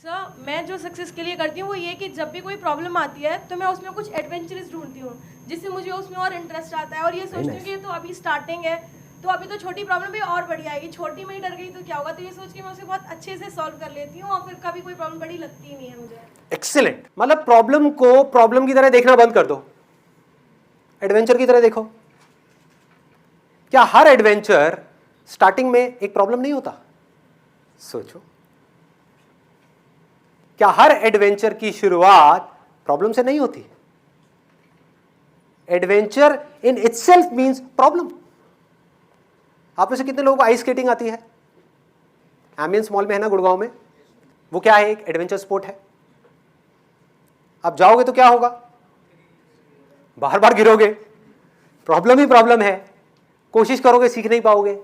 Sir मैं जो success के लिए करती हूँ वो ये कि जब भी कोई प्रॉब्लम आती है तो मैं उसमें कुछ एडवेंचरस ढूंढती हूँ जिससे मुझे उसमें और इंटरेस्ट आता है और ये सोचती हूँ कि तो अभी स्टार्टिंग है तो अभी तो छोटी प्रॉब्लम भी और बड़ी आएगी, छोटी में ही डर गई तो क्या होगा, तो ये सोच के मैं उसे बहुत अच्छे से सॉल्व कर लेती हूँ और फिर कभी कोई प्रॉब्लम बड़ी लगती ही नहीं है मुझे। एक्सीलेंट। मतलब प्रॉब्लम को प्रॉब्लम की तरह देखना बंद कर दो, एडवेंचर की तरह देखो। क्या हर एडवेंचर स्टार्टिंग में एक प्रॉब्लम नहीं होता? सोचो, क्या हर एडवेंचर की शुरुआत प्रॉब्लम से नहीं होती? Adventure in itself means problem. आप में से कितने लोगों को आइस स्केटिंग आती है? एम्बियंस मॉल में है ना गुड़गांव में, वो क्या है? एक एडवेंचर स्पोर्ट है। आप जाओगे तो क्या होगा? बार बार गिरोगे, प्रॉब्लम ही प्रॉब्लम है, कोशिश करोगे सीख नहीं पाओगे,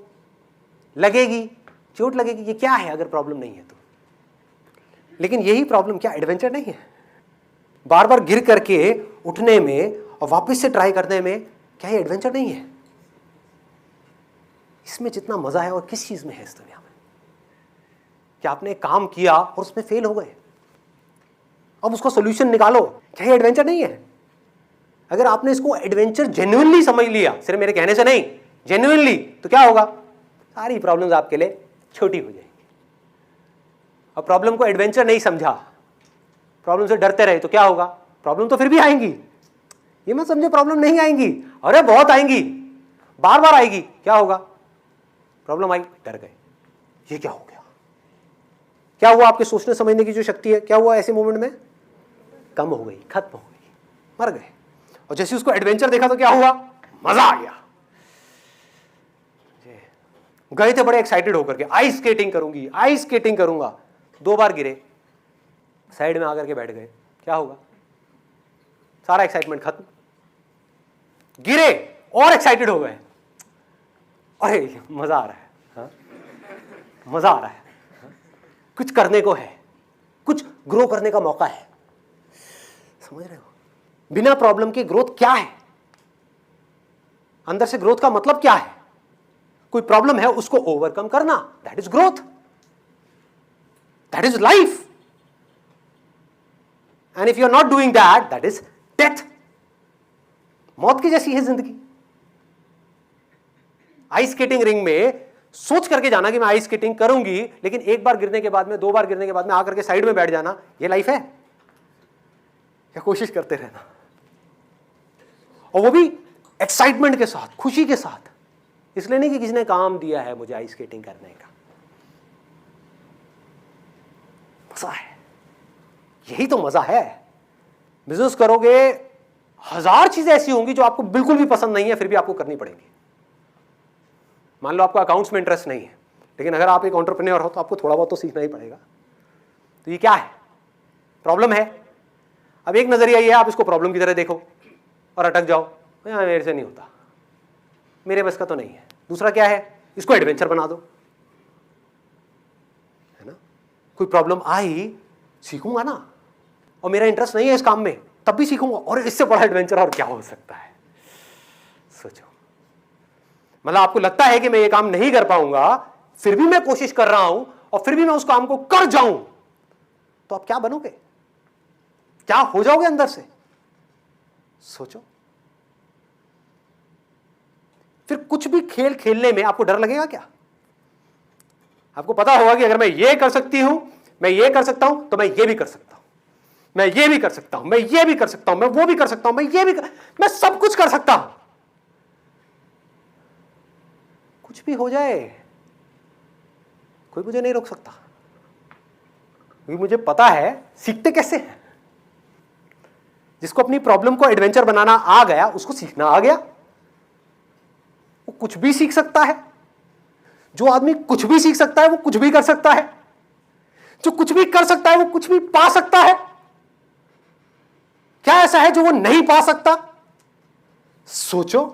लगेगी, चोट लगेगी। ये क्या है अगर प्रॉब्लम नहीं है तो? लेकिन यही प्रॉब्लम क्या एडवेंचर नहीं है? बार बार गिर करके उठने में और वापस से ट्राई करने में क्या ये एडवेंचर नहीं है? इसमें जितना मजा है और किस चीज में है इस दुनिया में? क्या आपने काम किया और उसमें फेल हो गए, अब उसका सॉल्यूशन निकालो, क्या ये एडवेंचर नहीं है? अगर आपने इसको एडवेंचर जेन्युइनली समझ लिया, सिर्फ मेरे कहने से नहीं, जेन्युइनली, तो क्या होगा? सारी प्रॉब्लम्स आपके लिए छोटी हो जाएंगी। और प्रॉब्लम को एडवेंचर नहीं समझा, प्रॉब्लम से डरते रहे तो क्या होगा? प्रॉब्लम तो फिर भी आएंगी। ये मत समझो प्रॉब्लम नहीं आएंगी, अरे बहुत आएंगी, बार बार आएगी। क्या होगा? प्रॉब्लम आई, डर गए, ये क्या हो गया? क्या हुआ? आपके सोचने समझने की जो शक्ति है, क्या हुआ ऐसे मोमेंट में? कम हो गई, खत्म हो गई, मर गए। और जैसे उसको एडवेंचर देखा तो क्या हुआ? मजा आ गया। गए थे बड़े एक्साइटेड होकर के, आइस स्केटिंग करूंगी, आइस स्केटिंग करूंगा, 2 बार गिरे, साइड में आकर के बैठ गए, क्या होगा? सारा एक्साइटमेंट खत्म। गिरे और एक्साइटेड हो गए, अरे मजा आ रहा है, हाँ? मजा आ रहा है, हाँ? कुछ करने को है, कुछ ग्रो करने का मौका है। समझ रहे हो? बिना प्रॉब्लम के ग्रोथ क्या है? अंदर से ग्रोथ का मतलब क्या है? कोई प्रॉब्लम है उसको ओवरकम करना, that is growth, that is life. And if you are not doing that, that is death. मौत की जैसी है जिंदगी। आइस स्केटिंग रिंग में सोच करके जाना कि मैं आइस स्केटिंग करूंगी, लेकिन एक बार गिरने के बाद में, 2 बार गिरने के बाद में आकर के साइड में बैठ जाना, ये लाइफ है? या कोशिश करते रहना, और वो भी एक्साइटमेंट के साथ, खुशी के साथ। इसलिए नहीं कि किसी ने काम दिया है मुझे आइस स्केटिंग करने का। मजा है, यही तो मजा है। बिजनेस करोगे, 1000 चीजें ऐसी होंगी जो आपको बिल्कुल भी पसंद नहीं है, फिर भी आपको करनी पड़ेगी। मान लो आपको अकाउंट्स में इंटरेस्ट नहीं है, लेकिन अगर आप एक एंटरप्रेन्योर हो तो आपको थोड़ा बहुत तो सीखना ही पड़ेगा। तो ये क्या है? प्रॉब्लम है। अब एक नजरिया ये है, आप इसको प्रॉब्लम की तरह देखो और अटक जाओ, मेरे से नहीं होता, मेरे बस का तो नहीं है। दूसरा क्या है? इसको एडवेंचर बना दो, है ना? कोई प्रॉब्लम आई, सीखूंगा ना, और मेरा इंटरेस्ट नहीं है इस काम में, तब भी सीखूंगा, और इससे बड़ा एडवेंचर और क्या हो सकता है? सोचो। मतलब आपको लगता है कि मैं ये काम नहीं कर पाऊंगा, फिर भी मैं कोशिश कर रहा हूं और फिर भी मैं उस काम को कर जाऊं, तो आप क्या बनोगे? क्या हो जाओगे अंदर से? सोचो। फिर कुछ भी खेल खेलने में आपको डर लगेगा क्या? आपको पता होगा कि अगर मैं ये कर सकती हूं, मैं ये कर सकता हूं, तो मैं ये भी कर सकता हूं, मैं ये भी कर सकता हूं, मैं ये भी कर सकता हूं, मैं वो भी कर सकता हूं, मैं ये भी मैं सब कुछ कर सकता हूं। कुछ भी हो जाए, कोई मुझे नहीं रोक सकता, क्योंकि मुझे पता है सीखते कैसे हैं। जिसको अपनी प्रॉब्लम को एडवेंचर बनाना आ गया, उसको सीखना आ गया, वो कुछ भी सीख सकता है। जो आदमी कुछ भी सीख सकता है वो कुछ भी कर सकता है। जो कुछ भी कर सकता है वो कुछ भी पा सकता है। क्या ऐसा है जो वो नहीं पा सकता? सोचो।